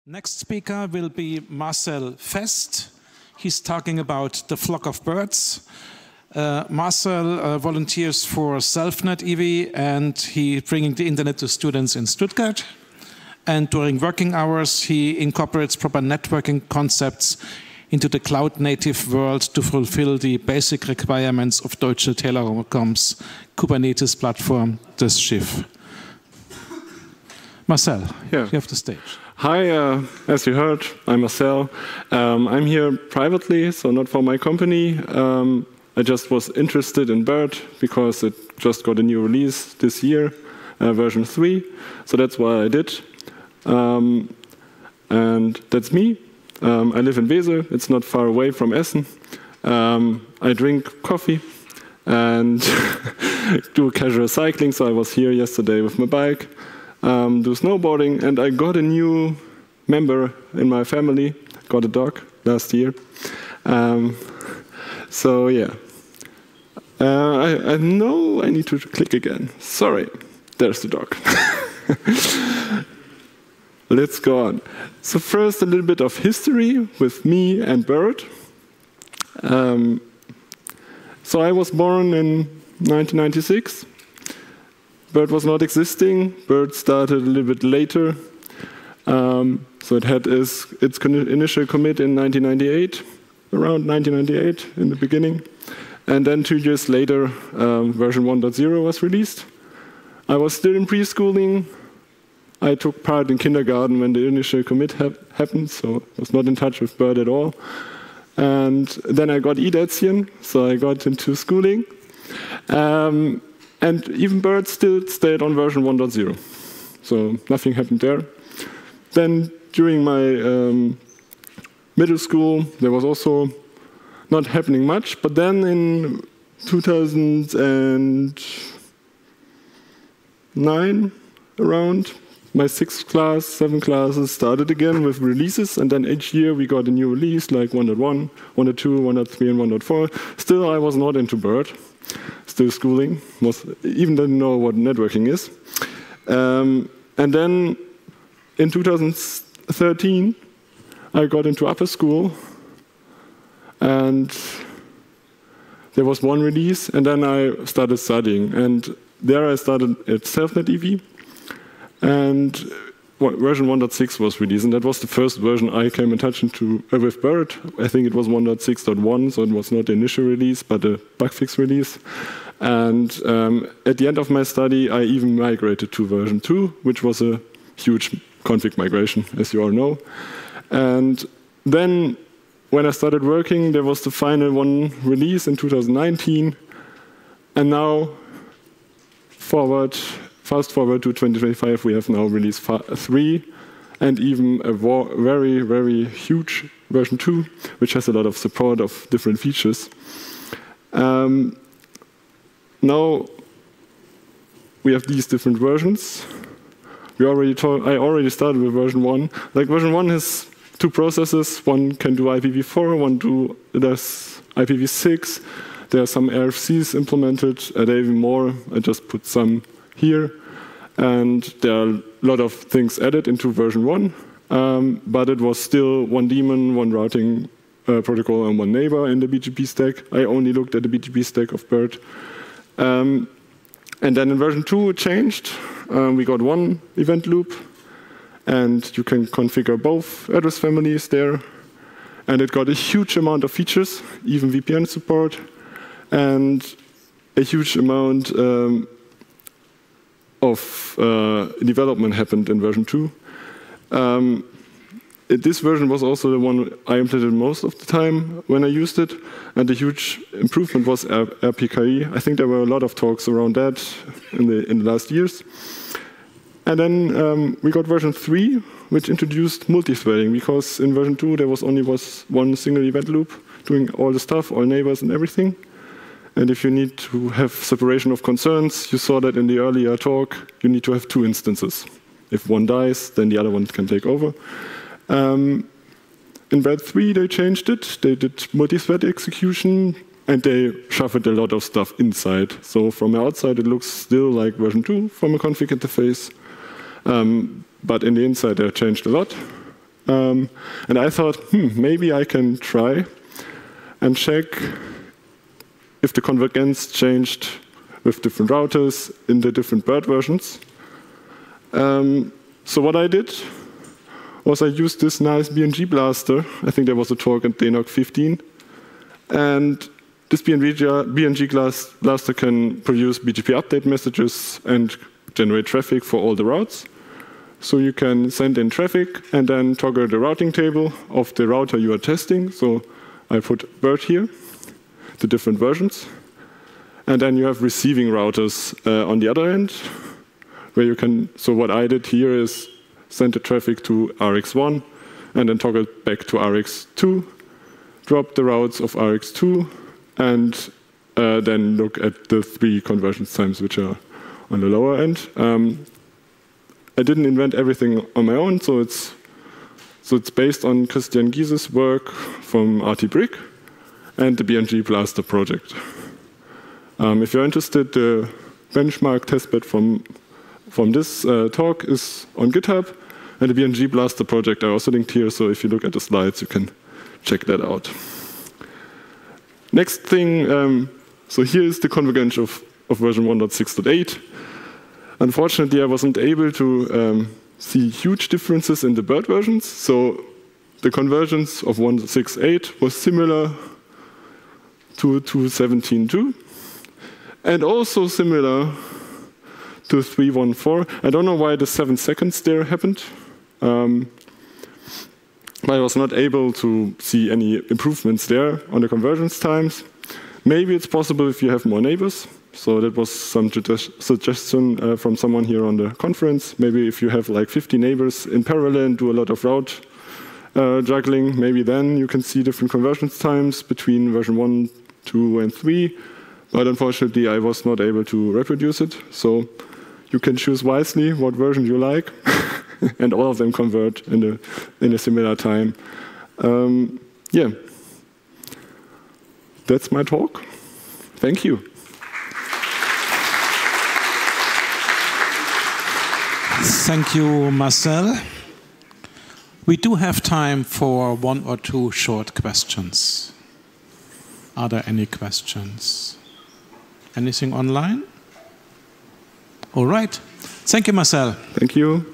Next speaker will be Marcel Fest. He's talking about the flock of birds. Marcel volunteers for SelfNet EV, and he's bringing the internet to students in Stuttgart. And during working hours, he incorporates proper networking concepts into the cloud-native world to fulfill the basic requirements of Deutsche Telekom's Kubernetes platform, das Schiff. Marcel, you have the stage. Hi, as you heard, I'm Marcel. I'm here privately, so not for my company. I just was interested in BERT because it just got a new release this year, version 3. So that's why I did. And that's me. I live in Wesel. It's not far away from Essen. I drink coffee and do casual cycling. So I was here yesterday with my bike. Do snowboarding, and I got a new member in my family, got a dog last year. So yeah, I know I need to click again. Sorry, there's the dog. Let's go on. So first, a little bit of history with me and BERT. So I was born in 1996. BERT was not existing. BERT started a little bit later. So it had its initial commit in 1998, around 1998 in the beginning. And then 2 years later, version 1.0 was released. I was still in preschooling. I took part in kindergarten when the initial commit happened, so I was not in touch with BERT at all. And then I got eDätzchen, so I got into schooling. And even BERT still stayed on version 1.0. So nothing happened there. Then during my middle school, there was also not happening much. But then in 2009, around, my 6th class, 7 classes started again with releases. And then each year we got a new release, like 1.1, 1.2, 1.3, and 1.4. Still, I was not into BERT. Still schooling, even didn't know what networking is. And then in 2013, I got into upper school, and there was one release, and then I started studying. And there I started at SelfNet EV, and version 1.6 was released, and that was the first version I came in touch with BERT. I think it was 1.6.1, so it was not the initial release, but a bug fix release. And at the end of my study, I even migrated to version 2, which was a huge config migration, as you all know. And then when I started working, there was the final one release in 2019. And now, fast forward to 2025, we have now release 3, and even a very, very huge version 2, which has a lot of support of different features. Now we have these different versions. I already started with version 1. Like version 1 has 2 processes. One can do IPv4, one does IPv6. There are some RFCs implemented, and even more. I just put some here. And there are a lot of things added into version 1. But it was still one daemon, one routing protocol, and one neighbor in the BGP stack. I only looked at the BGP stack of BERT. And then in version 2, it changed. We got one event loop, and you can configure both address families there. And it got a huge amount of features, even VPN support, and a huge amount of development happened in version 2. This version was also the one I implemented most of the time when I used it, and the huge improvement was RPKI. I think there were a lot of talks around that in the last years. And then we got version 3, which introduced multi-threading, because in version 2 there was only one single event loop doing all the stuff, all neighbors and everything. And if you need to have separation of concerns, you saw that in the earlier talk, you need to have 2 instances. If one dies, then the other one can take over. in Th3 they changed it. They did multi-thread execution, and they shuffled a lot of stuff inside. So from the outside, it looks still like version 2 from a config interface. But in the inside, they changed a lot. And I thought, maybe I can try and check if the convergence changed with different routers in the different bird versions. So what I did was I used this nice BNG blaster. I think there was a talk at DENOG17. And this BNG blaster can produce BGP update messages and generate traffic for all the routes. So you can send in traffic and then toggle the routing table of the router you are testing. So I put bird here, the different versions. And then you have receiving routers on the other end, where you can, so what I did here is send the traffic to RX1 and then toggle back to RX2, drop the routes of RX2, and then look at the 3 conversion times, which are on the lower end. I didn't invent everything on my own, so it's based on Christian Giese's work from RT-Brick and the BNG Blaster project. If you're interested, the benchmark testbed from this talk is on GitHub, and the BNG Blaster project I also linked here, so if you look at the slides, you can check that out. Next thing, so here is the convergence of version 1.6.8. Unfortunately, I wasn't able to see huge differences in the bird versions, so the convergence of 1.6.8 was similar to 2.17.2, and also similar to 3.1.4. I don't know why the 7 seconds there happened, but I was not able to see any improvements there on the convergence times. Maybe it's possible if you have more neighbors. So that was some suggestion from someone here on the conference. Maybe if you have like 50 neighbors in parallel and do a lot of route juggling, maybe then you can see different convergence times between version 1, 2, and 3. But unfortunately, I was not able to reproduce it. So you can choose wisely what version you like, and all of them converge in a similar time. Yeah, that's my talk. Thank you. Thank you, Marcel. We do have time for 1 or 2 short questions. Are there any questions? Anything online? All right. Thank you, Marcel. Thank you.